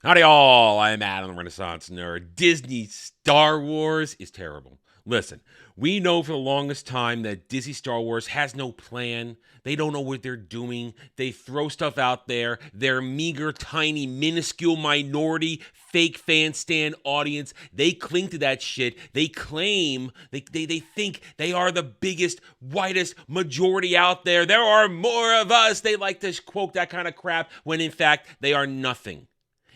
Howdy all, I'm Adam the Renaissance Nerd. Disney Star Wars is terrible. Listen, we know for the longest time that Disney Star Wars has no plan. They don't know what they're doing. They throw stuff out there. Their meager, tiny, minuscule minority fake fan stand audience, they cling to that shit. They claim, they think they are the biggest, whitest majority out there. There are more of us. They like to quote that kind of crap when in fact they are nothing.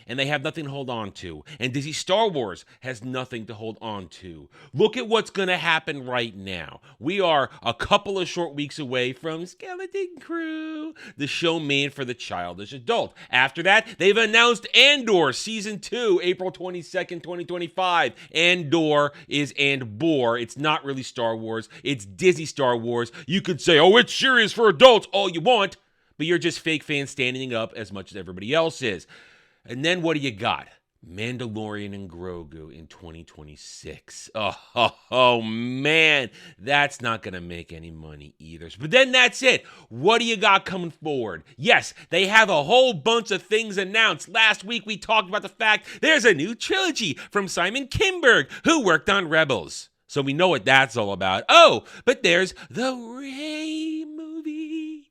And they have nothing to hold on to. And Disney Star Wars has nothing to hold on to. Look at what's going to happen right now. We are a couple of short weeks away from Skeleton Crew, the show made for the childish adult. After that, they've announced Andor Season 2, April 22nd, 2025. Andor is Andor. It's not really Star Wars. It's Disney Star Wars. You could say, oh, it's serious for adults, all you want. But you're just fake fans standing up as much as everybody else is. And then what do you got? Mandalorian and Grogu in 2026. Oh, man, that's not going to make any money either. But then that's it. What do you got coming forward? Yes, they have a whole bunch of things announced. Last week we talked about the fact there's a new trilogy from Simon Kinberg, who worked on Rebels. So we know what that's all about. Oh, but there's the Rey movie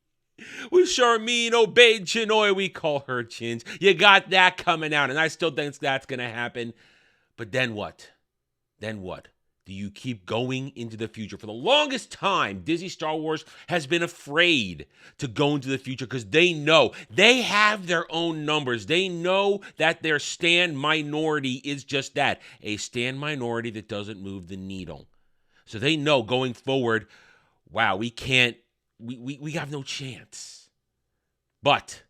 with Charmin Obey Chinoy, we call her Chins. You got that coming out, and I still think that's going to happen. But then what? Then what? Do you keep going into the future? For the longest time, Disney Star Wars has been afraid to go into the future because they know they have their own numbers. They know that their stand minority is just that, a stand minority that doesn't move the needle. So they know going forward, wow, we can't, we have no chance. But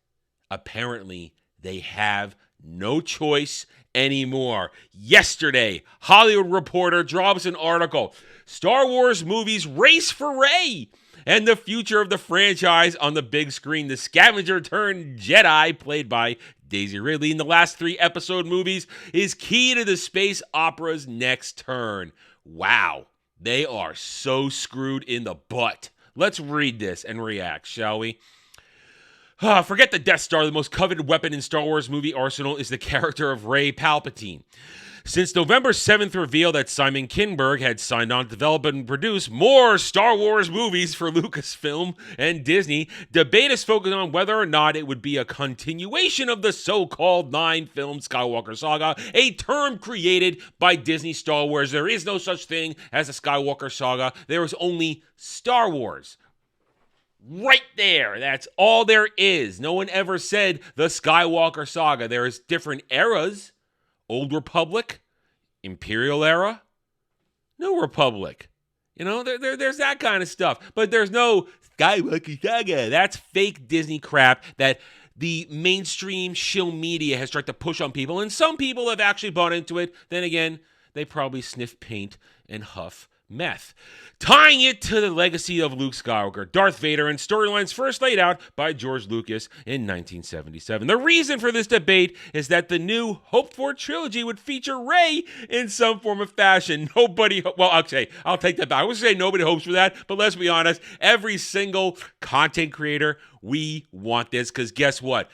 apparently they have no choice anymore. Yesterday, Hollywood Reporter drops an article, Star Wars movies race for Rey and the future of the franchise on the big screen. The scavenger turned Jedi, played by Daisy Ridley in the last 3 episode movies, is key to the space opera's next turn. Wow, they are so screwed in the butt. Let's read this and react, shall we? Forget the Death Star. The most coveted weapon in Star Wars movie arsenal is the character of Rey Palpatine. Since November 7th reveal that Simon Kinberg had signed on to develop and produce more Star Wars movies for Lucasfilm and Disney, debate is focused on whether or not it would be a continuation of the so-called 9-film Skywalker saga, a term created by Disney Star Wars. There is no such thing as a Skywalker saga. There is only Star Wars. Right there. That's all there is. No one ever said the Skywalker saga. There is different eras. Old Republic, Imperial era, New Republic. You know, there's that kind of stuff. But there's no Skywalker saga. That's fake Disney crap that the mainstream shill media has tried to push on people. And some people have actually bought into it. Then again, they probably sniff paint and huff meth. Tying it to the legacy of Luke Skywalker, Darth Vader, and storylines first laid out by George Lucas in 1977. The reason for this debate is that the new hoped-for trilogy would feature Rey in some form of fashion. I'll take that back. I would say nobody hopes for that, but let's be honest, every single content creator, we want this, because guess what?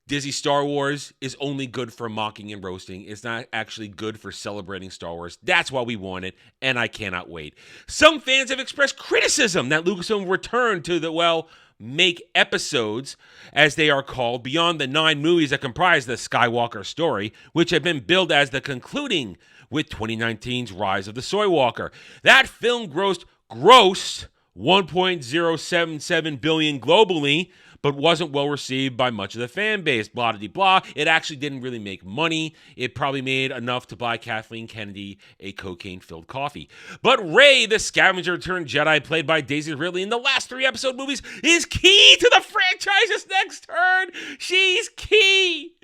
Disney Star Wars is only good for mocking and roasting. It's not actually good for celebrating Star Wars. That's why we want it, and I cannot wait. Some fans have expressed criticism that Lucasfilm returned to the, make episodes, as they are called, beyond the 9 movies that comprise the Skywalker story, which have been billed as the concluding with 2019's Rise of the Soywalker. That film grossed 1.077 billion globally, but wasn't well received by much of the fan base. Blah, blah, blah. It actually didn't really make money. It probably made enough to buy Kathleen Kennedy a cocaine-filled coffee. But Rey, the scavenger turned Jedi, played by Daisy Ridley in the last 3 episode movies, is key to the franchise's next turn. She's key.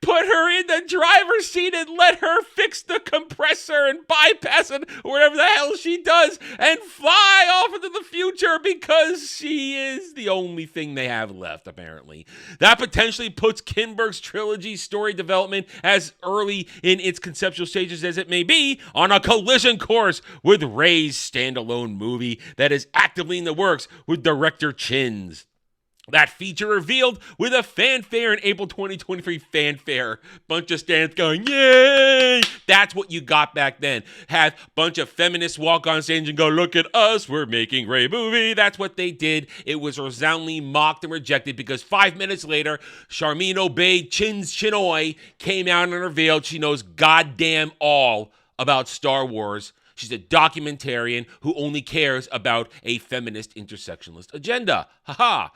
Put her in the driver's seat and let her fix the compressor and bypass it, or whatever the hell she does, and fly off into the future, because she is the only thing they have left. Apparently. That potentially puts Kinberg's trilogy story development, as early in its conceptual stages as it may be, on a collision course with Rey's standalone movie that is actively in the works with director Chins. That feature revealed with a fanfare in April 2023 fanfare. Bunch of stands going, yay! That's what you got back then. Have a bunch of feminists walk on stage and go, look at us, we're making Ray movie. That's what they did. It was resoundingly mocked and rejected because 5 minutes later, Charmin Obey Chinoy came out and revealed she knows goddamn all about Star Wars. She's a documentarian who only cares about a feminist intersectionalist agenda. Haha.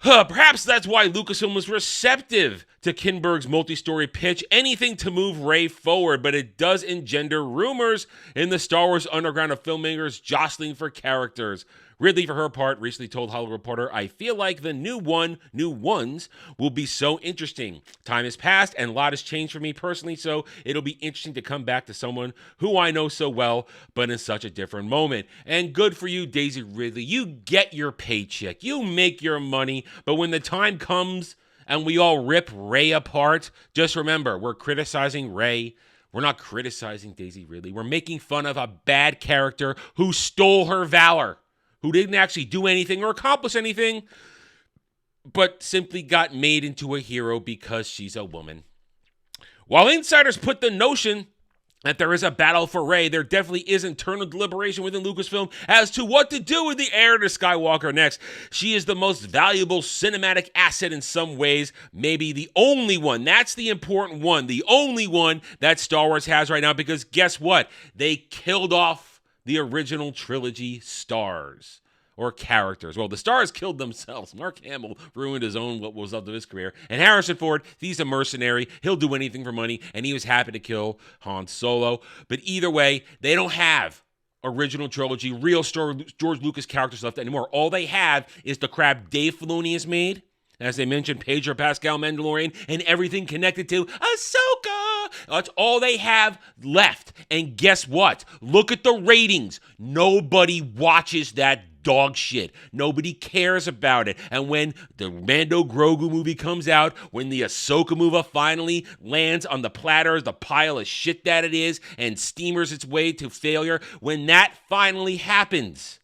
Perhaps that's why Lucasfilm was receptive to Kinberg's multi-story pitch, anything to move Rey forward, but it does engender rumors in the Star Wars underground of filmmakers jostling for characters. Ridley, for her part, recently told Hollywood Reporter, I feel like the new ones will be so interesting. Time has passed and a lot has changed for me personally, so it'll be interesting to come back to someone who I know so well, but in such a different moment. And good for you, Daisy Ridley. You get your paycheck. You make your money, but when the time comes and we all rip Rey apart, just remember, we're criticizing Rey. We're not criticizing Daisy Ridley. We're making fun of a bad character who stole her valor, who didn't actually do anything or accomplish anything, but simply got made into a hero because she's a woman. While insiders put the notion that there is a battle for Rey, there definitely is internal deliberation within Lucasfilm as to what to do with the heir to Skywalker next. She is the most valuable cinematic asset in some ways, maybe the only one. That's the important one, the only one that Star Wars has right now, because guess what? They killed off the original trilogy stars or characters. Well, the stars killed themselves. Mark Hamill ruined his own what was up to his career. And Harrison Ford, he's a mercenary. He'll do anything for money, and he was happy to kill Han Solo. But either way, they don't have original trilogy, real George Lucas characters left anymore. All they have is the crap Dave Filoni has made. As they mentioned, Pedro Pascal Mandalorian, and everything connected to Ahsoka. That's all they have left. And guess what? Look at the ratings. Nobody watches that dog shit. Nobody cares about it. And when the Mando Grogu movie comes out, when the Ahsoka movie finally lands on the platter, the pile of shit that it is, and steamers its way to failure, when that finally happens,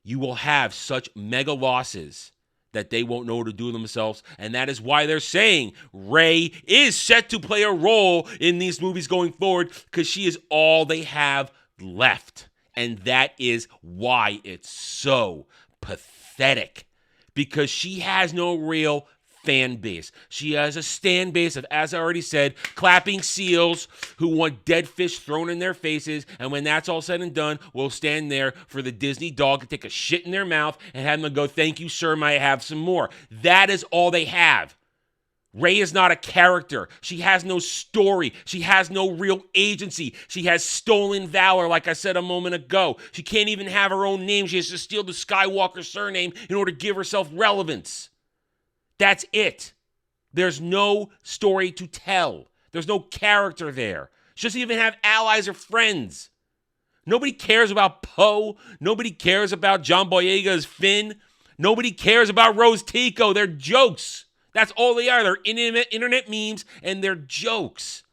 you will have such mega losses that they won't know what to do themselves. And that is why they're saying Rey is set to play a role in these movies going forward, because she is all they have left. And that is why it's so pathetic, because she has no real fan base. She has a stand base of, as I already said, clapping seals who want dead fish thrown in their faces, and when that's all said and done, we'll stand there for the Disney dog to take a shit in their mouth and have them go, thank you, sir, may I have some more? That is all they have. Rey is not a character. She has no story. She has no real agency. She has stolen valor, like I said a moment ago. She can't even have her own name. She has to steal the Skywalker surname in order to give herself relevance. That's it. There's no story to tell. There's no character there. She doesn't even have allies or friends. Nobody cares about Poe. Nobody cares about John Boyega's Finn. Nobody cares about Rose Tico. They're jokes. That's all they are. They're internet memes and they're jokes.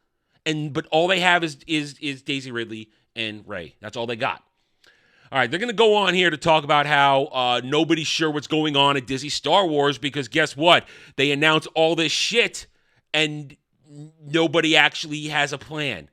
But all they have is Daisy Ridley and Rey. That's all they got. All right, they're going to go on here to talk about how nobody's sure what's going on at Disney Star Wars, because guess what? They announce all this shit and nobody actually has a plan.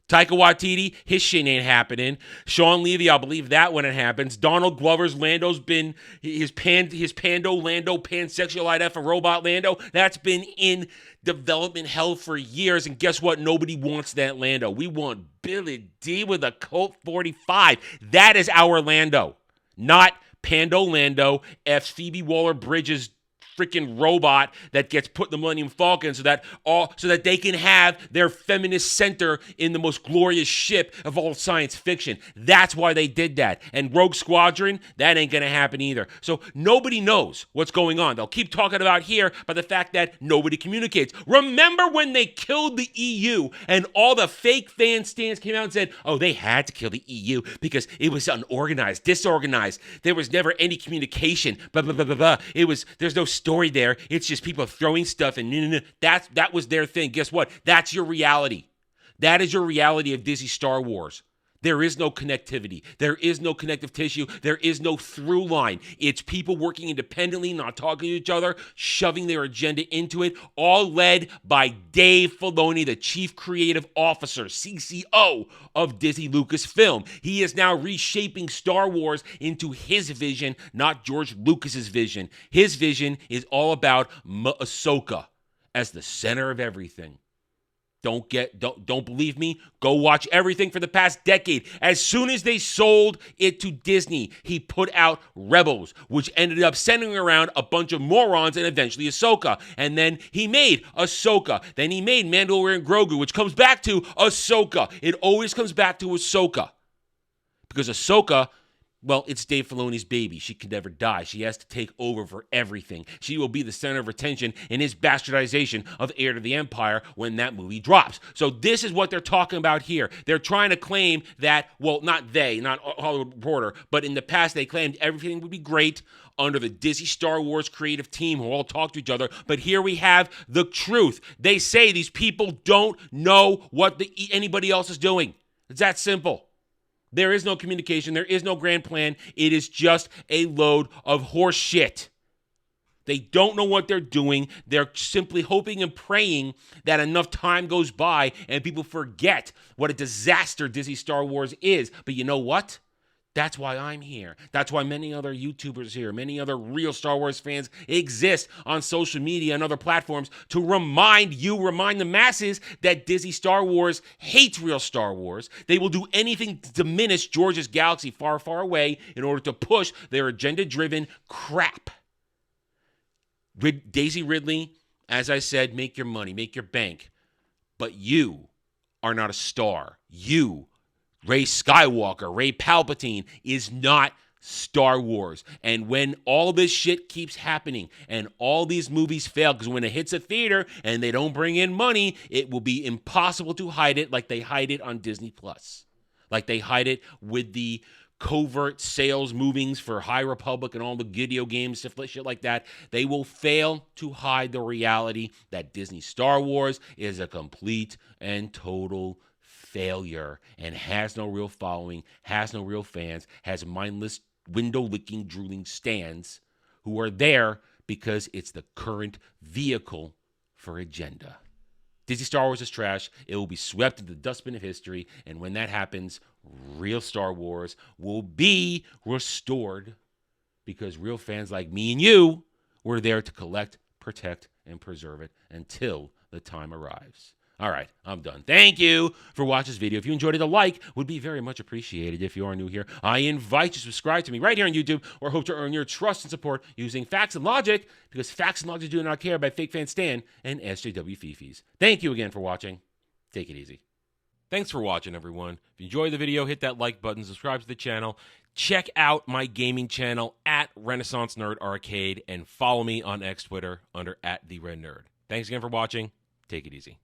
Taika Waititi, his shit ain't happening. Sean Levy, I'll believe that when it happens. Donald Glover's Lando's been, his Pando Lando pansexual F a robot Lando, that's been in development hell for years, and guess what? Nobody wants that Lando. We want Billy D with a Colt 45. That is our Lando, not Pando Lando, F. Phoebe Waller-Bridge's freaking robot that gets put in the Millennium Falcon so that they can have their feminist center in the most glorious ship of all science fiction. That's why they did that. And Rogue Squadron, that ain't gonna happen either. So nobody knows what's going on. They'll keep talking about here by the fact that nobody communicates. Remember when they killed the EU and all the fake fan stands came out and said, oh, they had to kill the EU because it was unorganized, disorganized. There was never any communication. Blah, blah, blah, blah, blah. There's no story there. It's just people throwing stuff and that was their thing. Guess what? That's your reality. That is your reality of Disney Star Wars. There is no connectivity. There is no connective tissue. There is no through line. It's people working independently, not talking to each other, shoving their agenda into it, all led by Dave Filoni, the Chief Creative Officer, CCO of Disney Lucasfilm. He is now reshaping Star Wars into his vision, not George Lucas's vision. His vision is all about Ahsoka as the center of everything. Don't believe me? Go watch everything for the past decade. As soon as they sold it to Disney, he put out Rebels, which ended up centering around a bunch of morons and eventually Ahsoka. And then he made Ahsoka. Then he made Mandalorian Grogu, which comes back to Ahsoka. It always comes back to Ahsoka. Because Ahsoka, well, it's Dave Filoni's baby. She can never die. She has to take over for everything. She will be the center of attention in his bastardization of Heir to the Empire when that movie drops. So this is what they're talking about here. They're trying to claim that, well, not Hollywood Reporter, but in the past they claimed everything would be great under the Disney Star Wars creative team who all talk to each other. But here we have the truth. They say these people don't know what anybody else is doing. It's that simple. There is no communication. There is no grand plan. It is just a load of horse shit. They don't know what they're doing. They're simply hoping and praying that enough time goes by and people forget what a disaster Disney Star Wars is. But you know what? That's why I'm here. That's why many other YouTubers here, many other real Star Wars fans exist on social media and other platforms to remind the masses that Disney Star Wars hates real Star Wars. They will do anything to diminish George's galaxy far, far away in order to push their agenda-driven crap. Daisy Ridley, as I said, make your money, make your bank. But you are not a star. You, Rey Skywalker, Rey Palpatine, is not Star Wars. And when all this shit keeps happening and all these movies fail, because when it hits a theater and they don't bring in money, it will be impossible to hide it like they hide it on Disney Plus. Like they hide it with the covert sales movings for High Republic and all the video games, shit like that. They will fail to hide the reality that Disney Star Wars is a complete and total failure and has no real following, has no real fans, has mindless, window-licking, drooling stands who are there because it's the current vehicle for agenda. Disney Star Wars is trash. It will be swept into the dustbin of history, and when that happens, real Star Wars will be restored because real fans like me and you were there to collect, protect, and preserve it until the time arrives. All right, I'm done. Thank you for watching this video. If you enjoyed it, a like would be very much appreciated. If you are new here, I invite you to subscribe to me right here on YouTube or hope to earn your trust and support using facts and logic because facts and logic do not care about fake fan Stan and SJW Fifis. Thank you again for watching. Take it easy. Thanks for watching, everyone. If you enjoyed the video, hit that like button, subscribe to the channel, check out my gaming channel at Renaissance Nerd Arcade, and follow me on X Twitter under @TheRedNerd. Thanks again for watching. Take it easy.